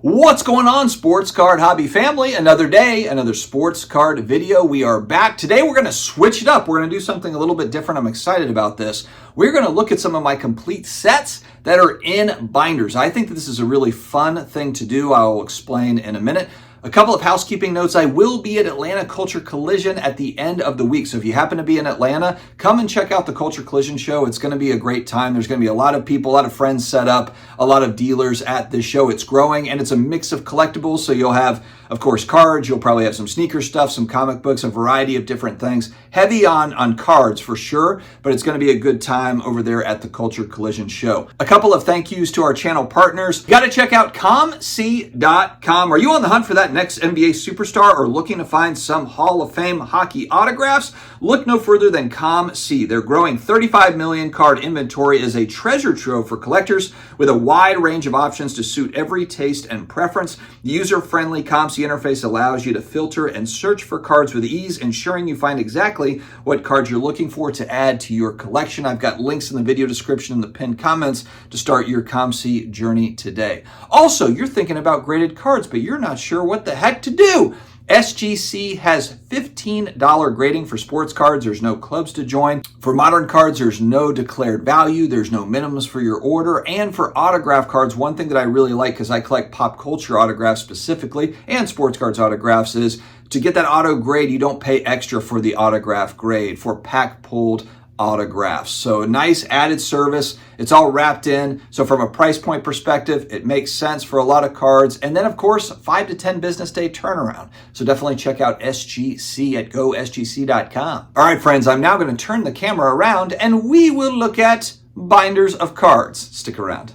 What's going on, sports card hobby family? Another day, another sports card video. We are back. Today we're going to switch it up. We're going to do something a little bit different. I'm excited about this. We're going to look at some of my complete sets that are in binders. I think that this is a really fun thing to do. I'll explain in a minute. A couple of housekeeping notes. I will be at Atlanta Culture Collision at the end of the week. So if you happen to be in Atlanta, come and check out the Culture Collision show. It's going to be a great time. There's going to be a lot of people, a lot of friends set up, a lot of dealers at this show. It's growing and it's a mix of collectibles. So you'll have, of course, cards. You'll probably have some sneaker stuff, some comic books, a variety of different things. Heavy on cards for sure, but it's going to be a good time over there at the Culture Collision show. A couple of thank yous to our channel partners. You got to check out COMC.com. Are you on the hunt for that next NBA superstar or looking to find some Hall of Fame hockey autographs? Look no further than COMC. Their growing 35 million card inventory is a treasure trove for collectors with a wide range of options to suit every taste and preference. The user-friendly COMC interface allows you to filter and search for cards with ease, ensuring you find exactly what cards you're looking for to add to your collection. I've got links in the video description and the pinned comments to start your COMC journey today. Also, you're thinking about graded cards, but you're not sure what the heck to do. SGC has $15 grading for sports cards. There's no clubs to join. For modern cards, there's no declared value. There's no minimums for your order. And for autograph cards, one thing that I really like, because I collect pop culture autographs specifically and sports cards autographs, is to get that auto grade, you don't pay extra for the autograph grade for pack pulled autographs. So a nice added service. It's all wrapped in. So from a price point perspective, it makes sense for a lot of cards. And then of course, 5 to 10 business day turnaround. So definitely check out SGC at GoSGC.com. All right, friends, I'm now going to turn the camera around and we will look at binders of cards. Stick around.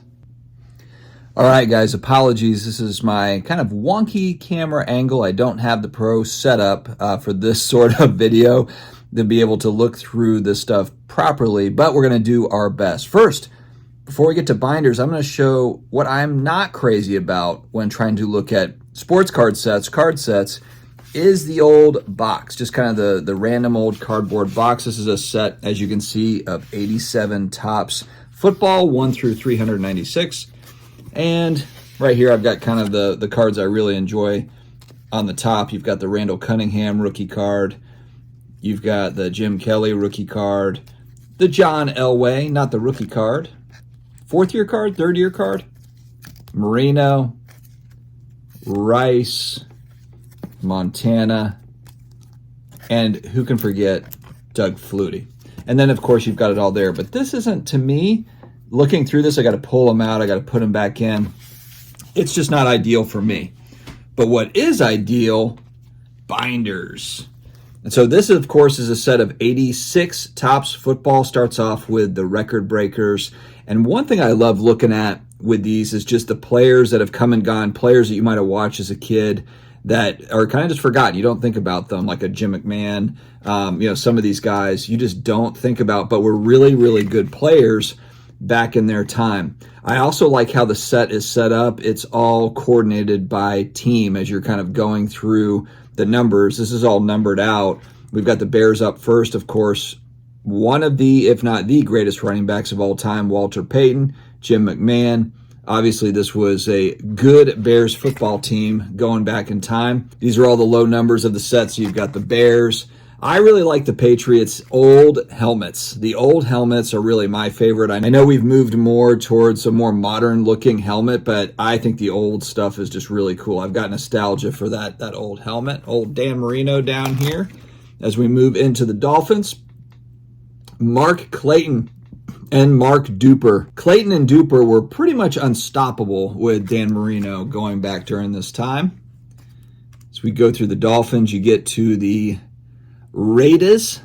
All right, guys, apologies. This is my kind of wonky camera angle. I don't have the pro setup for this sort of video to be able to look through this stuff properly, but we're going to do our best. First, before we get to binders, I'm going to show what I'm not crazy about when trying to look at sports card sets, is the old box, just kind of the random old cardboard box. This is a set, as you can see, of 87 Topps football, 1 through 396. And right here, I've got kind of the cards I really enjoy. On the top, you've got the Randall Cunningham rookie card. You've got the Jim Kelly rookie card, the John Elway, not the rookie card, 4th year card, 3rd year card, Marino, Rice, Montana, and who can forget Doug Flutie. And then, of course, you've got it all there. But this isn't, to me, looking through this, I got to pull them out. I got to put them back in. It's just not ideal for me. But what is ideal? Binders. And so this, of course, is a set of 86 Topps football. Starts off with the record breakers. And one thing I love looking at with these is just the players that have come and gone, players that you might have watched as a kid that are kind of just forgotten. You don't think about them, like a Jim McMahon. Some of these guys you just don't think about, but were really, really good players back in their time. I also like how the set is set up. It's all coordinated by team as you're kind of going through the numbers. This is all numbered out. We've got the Bears up first, of course. One of the, if not the greatest running backs of all time, Walter Payton, Jim McMahon. Obviously, this was a good Bears football team going back in time. These are all the low numbers of the set. So you've got the Bears. I really like the Patriots' old helmets. The old helmets are really my favorite. I know we've moved more towards a more modern-looking helmet, but I think the old stuff is just really cool. I've got nostalgia for that old helmet. Old Dan Marino down here. As we move into the Dolphins, Mark Clayton and Mark Duper. Clayton and Duper were pretty much unstoppable with Dan Marino going back during this time. As we go through the Dolphins, you get to the Raiders,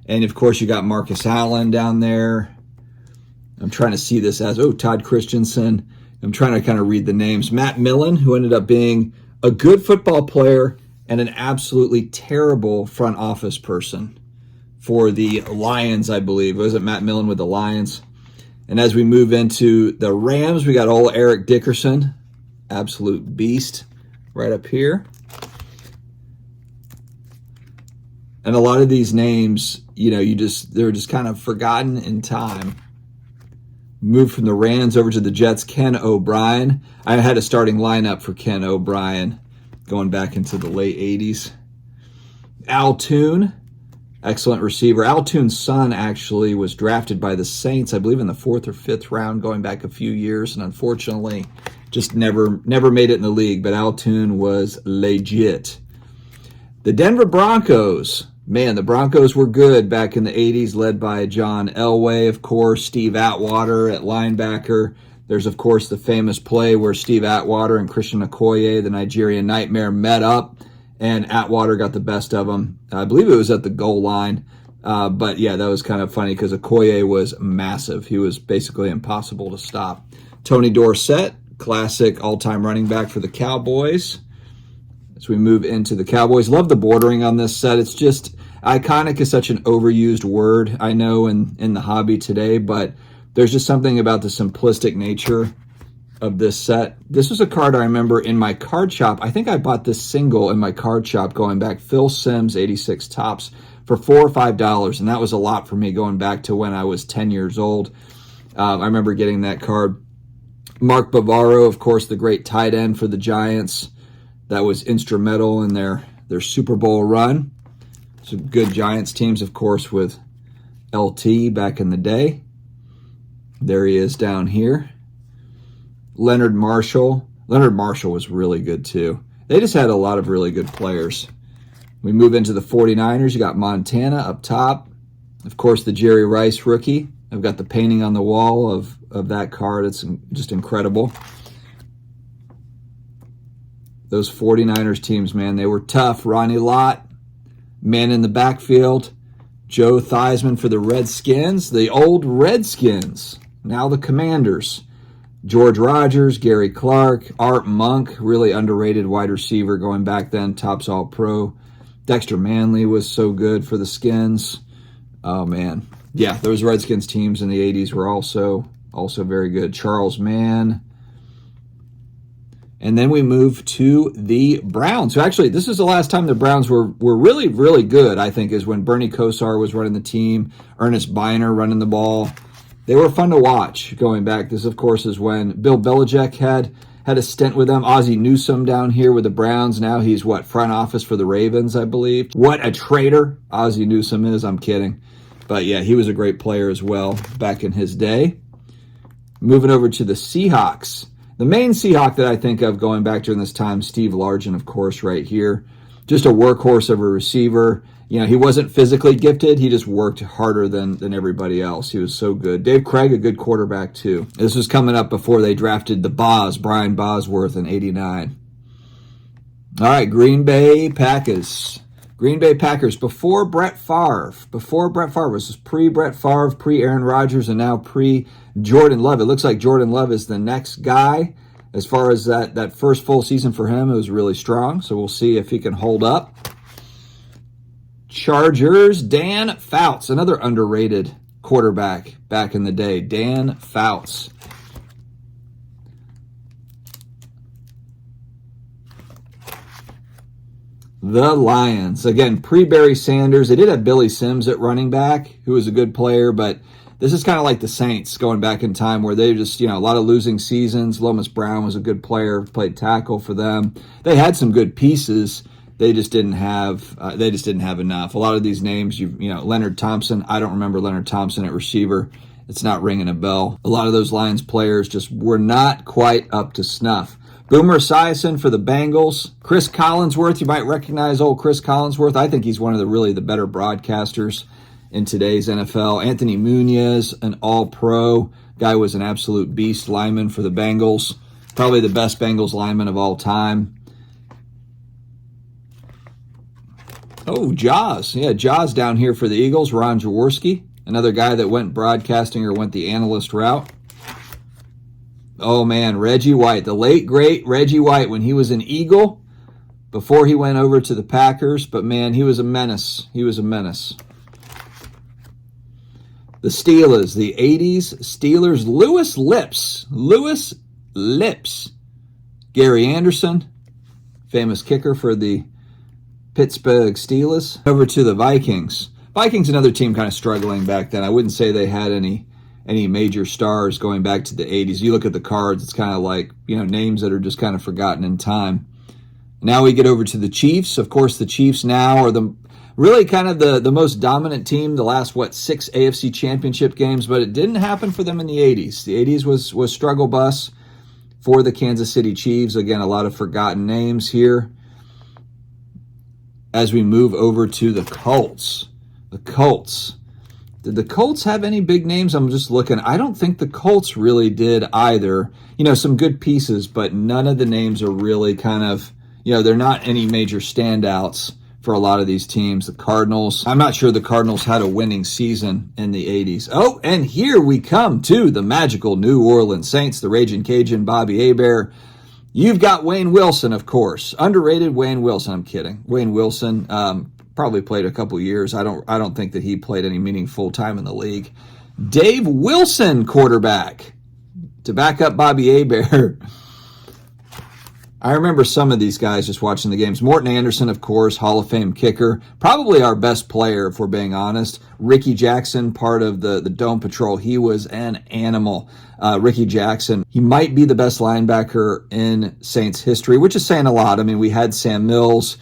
and of course you got Marcus Allen down there. I'm trying to see this as, Todd Christensen. I'm trying to kind of read the names. Matt Millen, who ended up being a good football player and an absolutely terrible front office person for the Lions, I believe. Was it Matt Millen with the Lions? And as we move into the Rams, we got old Eric Dickerson, absolute beast, right up here. And a lot of these names, they're just kind of forgotten in time. Moved from the Rams over to the Jets, Ken O'Brien. I had a starting lineup for Ken O'Brien going back into the late 80s. Al Toon, excellent receiver. Al Toon's son actually was drafted by the Saints, I believe in the 4th or 5th round going back a few years, and unfortunately just never made it in the league, but Al Toon was legit. The Denver Broncos. Man, the Broncos were good back in the 80s, led by John Elway, of course, Steve Atwater at linebacker. There's, of course, the famous play where Steve Atwater and Christian Okoye, the Nigerian Nightmare, met up, and Atwater got the best of them. I believe it was at the goal line. But, yeah, that was kind of funny because Okoye was massive. He was basically impossible to stop. Tony Dorsett, classic all-time running back for the Cowboys. As we move into the Cowboys, love the bordering on this set. It's just, iconic is such an overused word, I know, in the hobby today, but there's just something about the simplistic nature of this set. This was a card I remember in my card shop. I think I bought this single in my card shop going back, Phil Simms, 86 Topps, for $4 or $5, and that was a lot for me going back to when I was 10 years old. I remember getting that card. Mark Bavaro, of course, the great tight end for the Giants. That was instrumental in their Super Bowl run. Some good Giants teams, of course, with LT back in the day. There he is down here. Leonard Marshall. Leonard Marshall was really good, too. They just had a lot of really good players. We move into the 49ers. You got Montana up top. Of course, the Jerry Rice rookie. I've got the painting on the wall of that card. It's just incredible. Those 49ers teams, man, they were tough. Ronnie Lott, man in the backfield. Joe Theismann for the Redskins, the old Redskins, now the Commanders. George Rogers, Gary Clark, Art Monk, really underrated wide receiver going back then, Topps All-Pro. Dexter Manley was so good for the Skins. Oh, man. Yeah, those Redskins teams in the 80s were also very good. Charles Mann. And then we move to the Browns. So actually, this is the last time the Browns were really, really good, I think, is when Bernie Kosar was running the team, Ernest Biner running the ball. They were fun to watch going back. This, of course, is when Bill Belichick had a stint with them. Ozzie Newsome down here with the Browns. Now he's, front office for the Ravens, I believe. What a traitor Ozzie Newsome is. I'm kidding. But, yeah, he was a great player as well back in his day. Moving over to the Seahawks. The main Seahawk that I think of going back during this time, Steve Largent, of course, right here. Just a workhorse of a receiver. You know, he wasn't physically gifted. He just worked harder than everybody else. He was so good. Dave Craig, a good quarterback, too. This was coming up before they drafted the Brian Bosworth in '89. All right, Green Bay Packers. Green Bay Packers before Brett Favre. Before Brett Favre. This is pre-Brett Favre, pre-Aaron Rodgers, and now pre-Jordan Love. It looks like Jordan Love is the next guy. As far as that first full season for him, it was really strong. So we'll see if he can hold up. Chargers, Dan Fouts, another underrated quarterback back in the day. Dan Fouts. The Lions. Again, pre-Barry Sanders. They did have Billy Sims at running back, who was a good player, but this is kind of like the Saints going back in time where they just, a lot of losing seasons. Lomas Brown was a good player, played tackle for them. They had some good pieces. They just didn't have enough. A lot of these names, Leonard Thompson. I don't remember Leonard Thompson at receiver. It's not ringing a bell. A lot of those Lions players just were not quite up to snuff. Boomer Esiason for the Bengals. Chris Collinsworth, you might recognize old Chris Collinsworth. I think he's one of the better broadcasters in today's NFL. Anthony Munoz, an all-pro. Guy was an absolute beast lineman for the Bengals. Probably the best Bengals lineman of all time. Oh, Jaws. Yeah, Jaws down here for the Eagles. Ron Jaworski, another guy that went broadcasting or went the analyst route. Oh, man, Reggie White, the late, great Reggie White, when he was an Eagle, before he went over to the Packers. But, man, he was a menace. He was a menace. The Steelers, the 80s Steelers, Louis Lips. Gary Anderson, famous kicker for the Pittsburgh Steelers. Over to the Vikings. Vikings, another team kind of struggling back then. I wouldn't say they had any any major stars going back to the 80s. You look at the cards, it's kind of like, names that are just kind of forgotten in time. Now we get over to the Chiefs. Of course, the Chiefs now are really kind of the most dominant team the last, 6 AFC championship games, but it didn't happen for them in the 80s. The 80s was struggle bus for the Kansas City Chiefs. Again, a lot of forgotten names here. As we move over to the Colts. The Colts. Did the Colts have any big names? I'm just looking. I don't think the Colts really did either. Some good pieces, but none of the names are really kind of, they're not any major standouts for a lot of these teams. The Cardinals, I'm not sure the Cardinals had a winning season in the 80s. Oh, and here we come to the magical New Orleans Saints, the Raging Cajun, Bobby Hebert. You've got Wayne Wilson, of course. Underrated Wayne Wilson. I'm kidding. Wayne Wilson probably played a couple years. I don't think that he played any meaningful time in the league. Dave Wilson, quarterback, to back up Bobby Hebert. I remember some of these guys just watching the games. Morton Anderson, of course, Hall of Fame kicker. Probably our best player, if we're being honest. Ricky Jackson, part of the Dome Patrol. He was an animal. Ricky Jackson, he might be the best linebacker in Saints history, which is saying a lot. I mean, we had Sam Mills.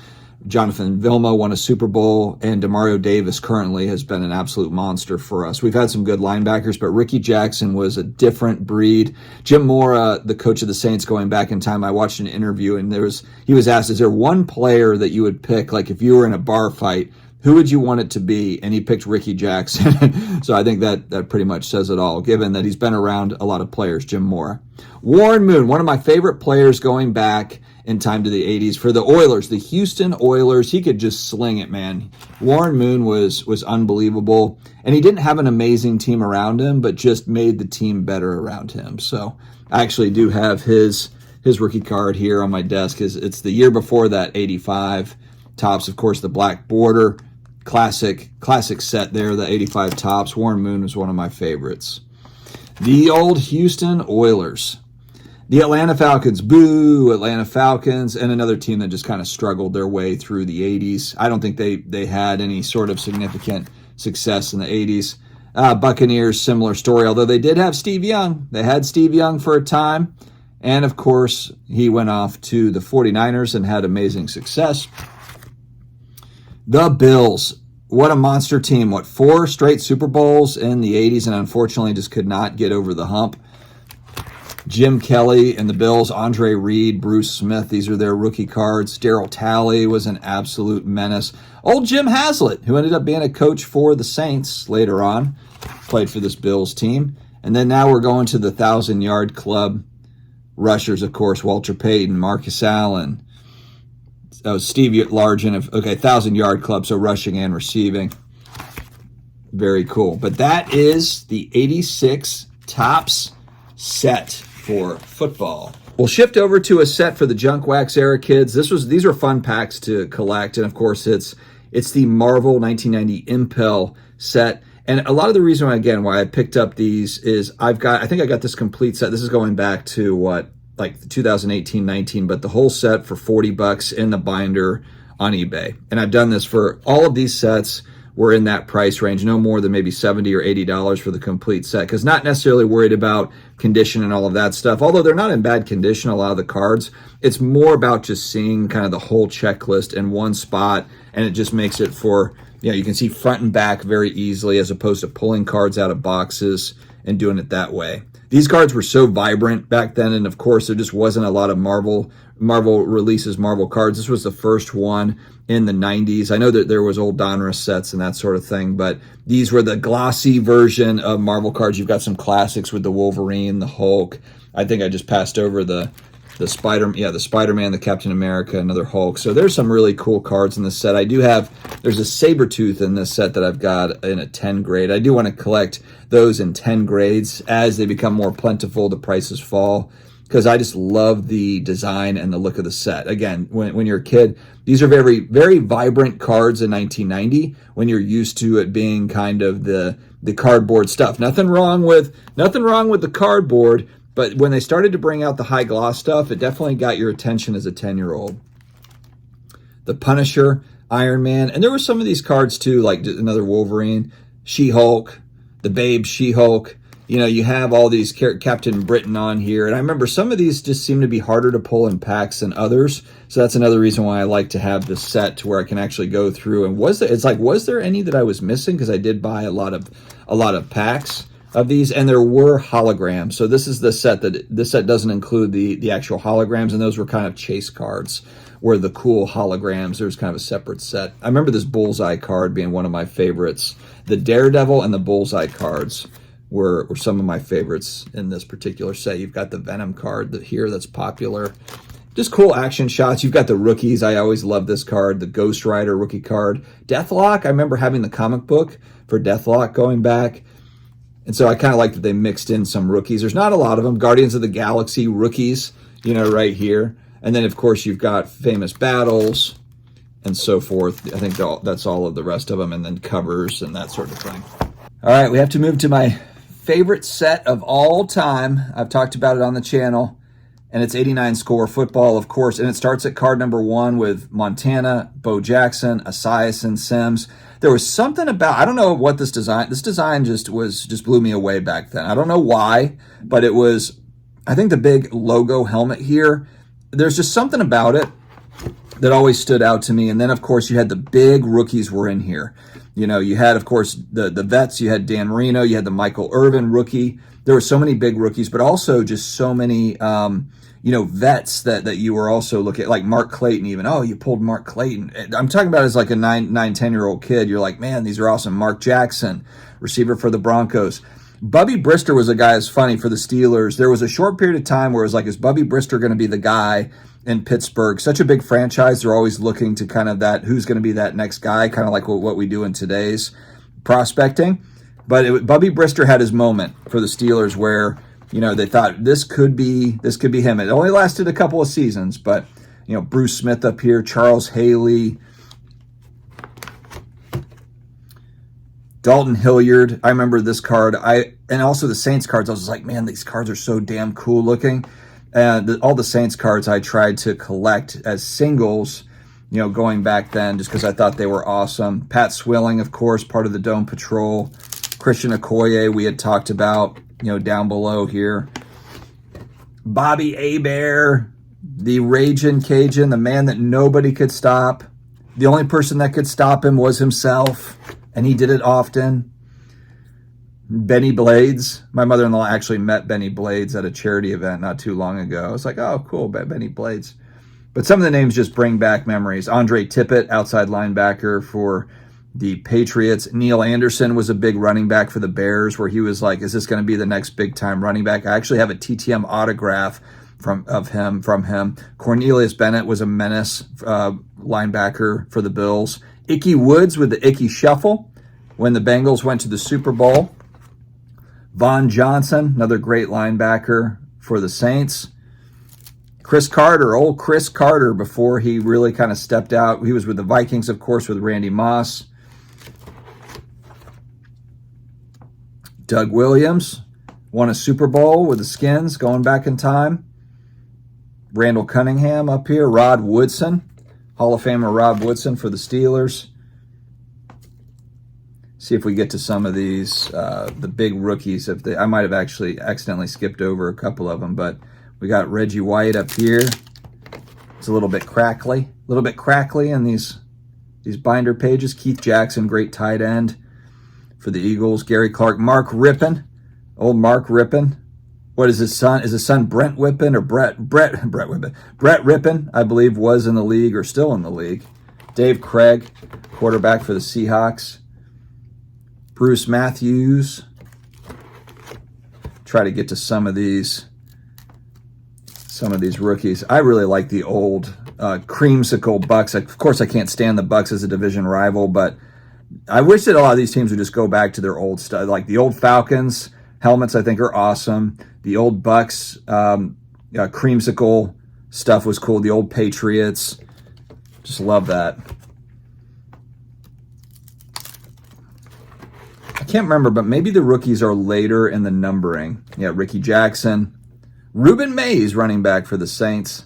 Jonathan Vilma won a Super Bowl, and Demario Davis currently has been an absolute monster for us. We've had some good linebackers, but Ricky Jackson was a different breed. Jim Mora, the coach of the Saints going back in time, I watched an interview, and he was asked, is there one player that you would pick, like if you were in a bar fight, who would you want it to be? And he picked Ricky Jackson. So I think that pretty much says it all, given that he's been around a lot of players, Jim Mora. Warren Moon, one of my favorite players going back in time to the 80s for the Oilers, the Houston Oilers. He could just sling it, man. Warren Moon was unbelievable, and he didn't have an amazing team around him, but just made the team better around him. So I actually do have his rookie card here on my desk. It's the year before that, 85. Tops, of course, the black border. Classic set there, the 85 tops. Warren Moon was one of my favorites. The old Houston Oilers. The Atlanta Falcons, boo, Atlanta Falcons, and another team that just kind of struggled their way through the 80s. I don't think they had any sort of significant success in the 80s. Buccaneers, similar story, although they did have Steve Young. They had Steve Young for a time, and of course, he went off to the 49ers and had amazing success. The Bills, what a monster team. 4 straight Super Bowls in the 80s, and unfortunately just could not get over the hump. Jim Kelly and the Bills, Andre Reed, Bruce Smith, these are their rookie cards. Darryl Talley was an absolute menace. Old Jim Haslett, who ended up being a coach for the Saints later on, played for this Bills team. And then now we're going to the 1,000-yard club. Rushers, of course, Walter Payton, Marcus Allen, Steve Largent. 1,000-yard club, so rushing and receiving. Very cool. But that is the 86 Topps set for football. We'll shift over to a set for the junk wax era kids. These are fun packs to collect, and of course it's the Marvel 1990 Impel set. And a lot of the reason why I picked up these is I think I got this complete set. This is going back to 2018-19, but the whole set for $40 in the binder on eBay. And I've done this for all of these sets. We're in that price range, no more than maybe $70 or $80 for the complete set, because not necessarily worried about condition and all of that stuff. Although they're not in bad condition, a lot of the cards, it's more about just seeing kind of the whole checklist in one spot, and it just makes it for, you can see front and back very easily as opposed to pulling cards out of boxes and doing it that way. These cards were so vibrant back then, and of course there just wasn't a lot of Marvel releases, Marvel cards. This was the first one in the 90s. I know that there was old Donruss sets and that sort of thing, but these were the glossy version of Marvel cards. You've got some classics with the Wolverine, the Hulk. I think I just passed over the Spider-Man, the Captain America, another Hulk. So there's some really cool cards in this set. There's a Sabretooth in this set that I've got in a 10 grade. I do want to collect those in 10 grades. As they become more plentiful, the prices fall, because I just love the design and the look of the set. Again, when you're a kid, these are very, very vibrant cards in 1990 when you're used to it being kind of the cardboard stuff. Nothing wrong with the cardboard, but when they started to bring out the high gloss stuff, it definitely got your attention as a 10-year-old. The Punisher, Iron Man, and there were some of these cards too, like another Wolverine, She-Hulk, the Babe She-Hulk. You know, you have all these Captain Britain on here. And I remember some of these just seem to be harder to pull in packs than others. So that's another reason why I like to have this set to where I can actually go through. And was there any that I was missing? Because I did buy a lot of packs of these, and there were holograms. So this is the set this set doesn't include the actual holograms, and those were kind of chase cards, where the cool holograms, there's kind of a separate set. I remember this Bullseye card being one of my favorites. The Daredevil and the Bullseye cards were some of my favorites in this particular set. You've got the Venom card here that's popular. Just cool action shots. You've got the rookies. I always love this card. The Ghost Rider rookie card. Deathlock, I remember having the comic book for Deathlock going back. And so I kind of like that they mixed in some rookies. There's not a lot of them. Guardians of the Galaxy rookies, you know, right here. And then, of course, you've got Famous Battles and so forth. I think that's all of the rest of them, and then covers and that sort of thing. All right, we have to move to my favorite set of all time. I've talked about it on the channel, and it's 89 score football, of course. And it starts at card number 1 with Montana, Bo Jackson, Esiason, Sims. There was something about, I don't know what this design just blew me away back then. I don't know why, but it was, I think the big logo helmet here, there's just something about it that always stood out to me. And then, of course, you had the big rookies were in here. You know, you had, of course, the vets. You had Dan Marino. You had the Michael Irvin rookie. There were so many big rookies, but also just so many, vets that you were also looking at, like Mark Clayton even. Oh, you pulled Mark Clayton. I'm talking about as like a 10-year-old kid. You're like, man, these are awesome. Mark Jackson, receiver for the Broncos. Bubby Brister was a guy that's funny for the Steelers. There was a short period of time where it was like, is Bubby Brister going to be the guy in Pittsburgh? Such a big franchise. They're always looking to kind of that, who's going to be that next guy, kind of like what we do in today's prospecting. But Bubby Brister had his moment for the Steelers where, you know, they thought this could be him. It only lasted a couple of seasons, but, you know, Bruce Smith up here, Charles Haley, Dalton Hilliard. I remember this card. And also the Saints cards. I was like, man, these cards are so damn cool looking. And all the Saints cards I tried to collect as singles, you know, going back then, just because I thought they were awesome. Pat Swilling, of course, part of the Dome Patrol. Christian Okoye, we had talked about, you know, down below here. Bobby Hebert, the Ragin' Cajun, the man that nobody could stop. The only person that could stop him was himself, and he did it often. Benny Blades. My mother-in-law actually met Benny Blades at a charity event not too long ago. I was like, oh, cool, Benny Blades. But some of the names just bring back memories. Andre Tippett, outside linebacker for the Patriots. Neil Anderson was a big running back for the Bears, where he was like, is this going to be the next big-time running back? I actually have a TTM autograph from him. Cornelius Bennett was a menace linebacker for the Bills. Ickey Woods with the Ickey Shuffle when the Bengals went to the Super Bowl. Von Johnson, another great linebacker for the Saints. Chris Carter, old Chris Carter, before he really kind of stepped out. He was with the Vikings, of course, with Randy Moss. Doug Williams won a Super Bowl with the Skins going back in time. Randall Cunningham up here. Rod Woodson, Hall of Famer Rod Woodson for the Steelers. See if we get to some of these, the big rookies. I might have actually accidentally skipped over a couple of them, but we got Reggie White up here. It's a little bit crackly in these binder pages. Keith Jackson, great tight end for the Eagles. Gary Clark, Mark Rippon, old Mark Rippon. What is his son? Is his son Brent Whippon or Brett Whippon? Brett Rippon, I believe, was in the league or still in the league. Dave Craig, quarterback for the Seahawks. Bruce Matthews. Try to get to some of these rookies. I really like the old creamsicle Bucks. Of course, I can't stand the Bucks as a division rival, but I wish that a lot of these teams would just go back to their old stuff. Like the old Falcons helmets, I think are awesome. The old Bucks creamsicle stuff was cool. The old Patriots, just love that. I can't remember, but maybe the rookies are later in the numbering. Yeah, Ricky Jackson. Reuben Mays, running back for the Saints.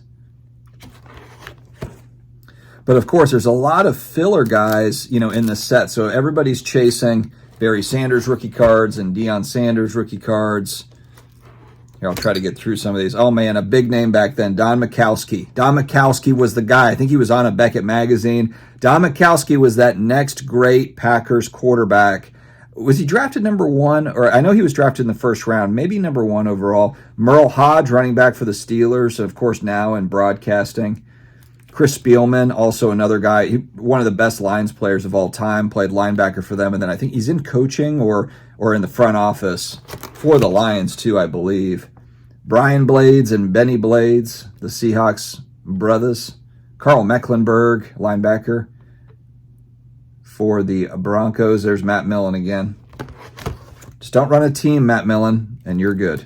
But of course, there's a lot of filler guys, you know, in the set. So everybody's chasing, Barry Sanders rookie cards and Deion Sanders rookie cards. Here, I'll try to get through some of these. Oh, man, a big name back then, Don Majkowski. Don Majkowski was the guy. I think he was on a Beckett magazine. Don Majkowski was that next great Packers quarterback. Was he drafted number 1? Or I know he was drafted in the first round, maybe number 1 overall. Merle Hodge, running back for the Steelers, of course, now in broadcasting. Chris Spielman, also another guy, one of the best lines players of all time, played linebacker for them. And then I think he's in coaching or in the front office for the Lions, too, I believe. Brian Blades and Benny Blades, the Seahawks brothers. Carl Mecklenburg, linebacker for the Broncos. There's Matt Millen again. Just don't run a team, Matt Millen, and you're good.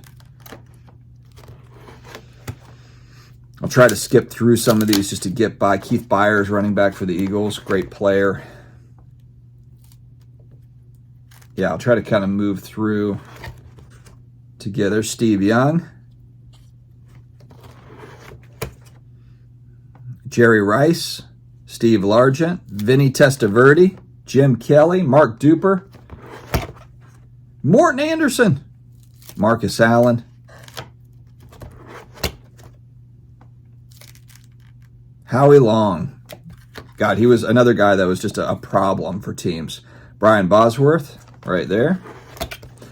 I'll try to skip through some of these just to get by. Keith Byers, running back for the Eagles, great player. Yeah, I'll try to kind of move through together. Steve Young. Jerry Rice. Steve Largent. Vinny Testaverde. Jim Kelly. Mark Duper. Morton Anderson. Marcus Allen. Howie Long. God, he was another guy that was just a problem for teams. Brian Bosworth. Right there.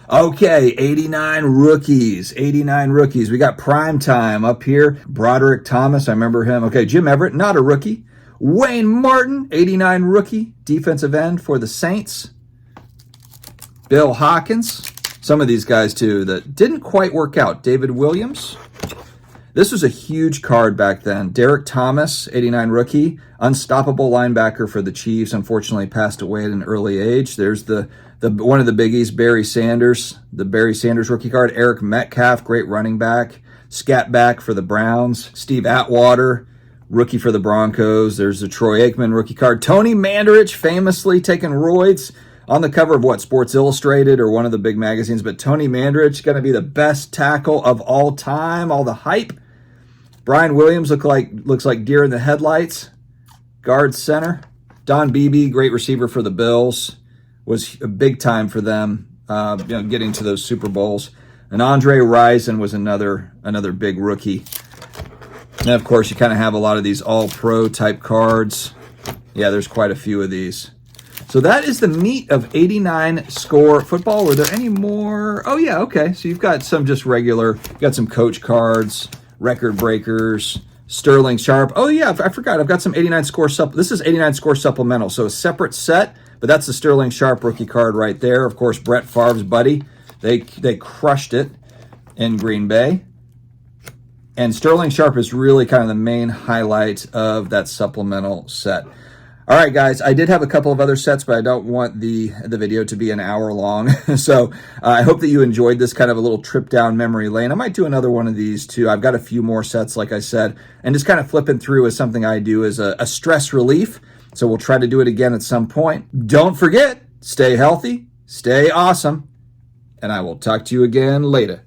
Okay, 89 rookies. 89 rookies. We got prime time up here. Broderick Thomas, I remember him. Okay, Jim Everett, not a rookie. Wayne Martin, 89 rookie, defensive end for the Saints. Bill Hawkins. Some of these guys, too, that didn't quite work out. David Williams. This was a huge card back then. Derek Thomas, 89 rookie. Unstoppable linebacker for the Chiefs. Unfortunately, passed away at an early age. There's the one of the biggies, Barry Sanders. The Barry Sanders rookie card. Eric Metcalf, great running back. Scat back for the Browns. Steve Atwater, rookie for the Broncos. There's the Troy Aikman rookie card. Tony Mandarich, famously taking roids on the cover of what, Sports Illustrated or one of the big magazines. But Tony Mandarich going to be the best tackle of all time. All the hype. Brian Williams looks like deer in the headlights. Guard center. Don Beebe, great receiver for the Bills. Was a big time for them, getting to those Super Bowls. And Andre Rison was another big rookie. And of course, you kind of have a lot of these all-pro type cards. Yeah, there's quite a few of these. So that is the meat of 89 score football. Were there any more? Oh yeah, okay. So you've got some just regular. You've got some coach cards, record breakers, Sterling Sharp. Oh yeah, I forgot. I've got some 89 score This is 89 score supplemental. So a separate set. But that's the Sterling Sharp rookie card right there. Of course, Brett Favre's buddy. They crushed it in Green Bay. And Sterling Sharp is really kind of the main highlight of that supplemental set. All right, guys, I did have a couple of other sets, but I don't want the video to be an hour long. So I hope that you enjoyed this kind of a little trip down memory lane. I might do another one of these too. I've got a few more sets, like I said, and just kind of flipping through is something I do as a stress relief. So we'll try to do it again at some point. Don't forget, stay healthy, stay awesome, and I will talk to you again later.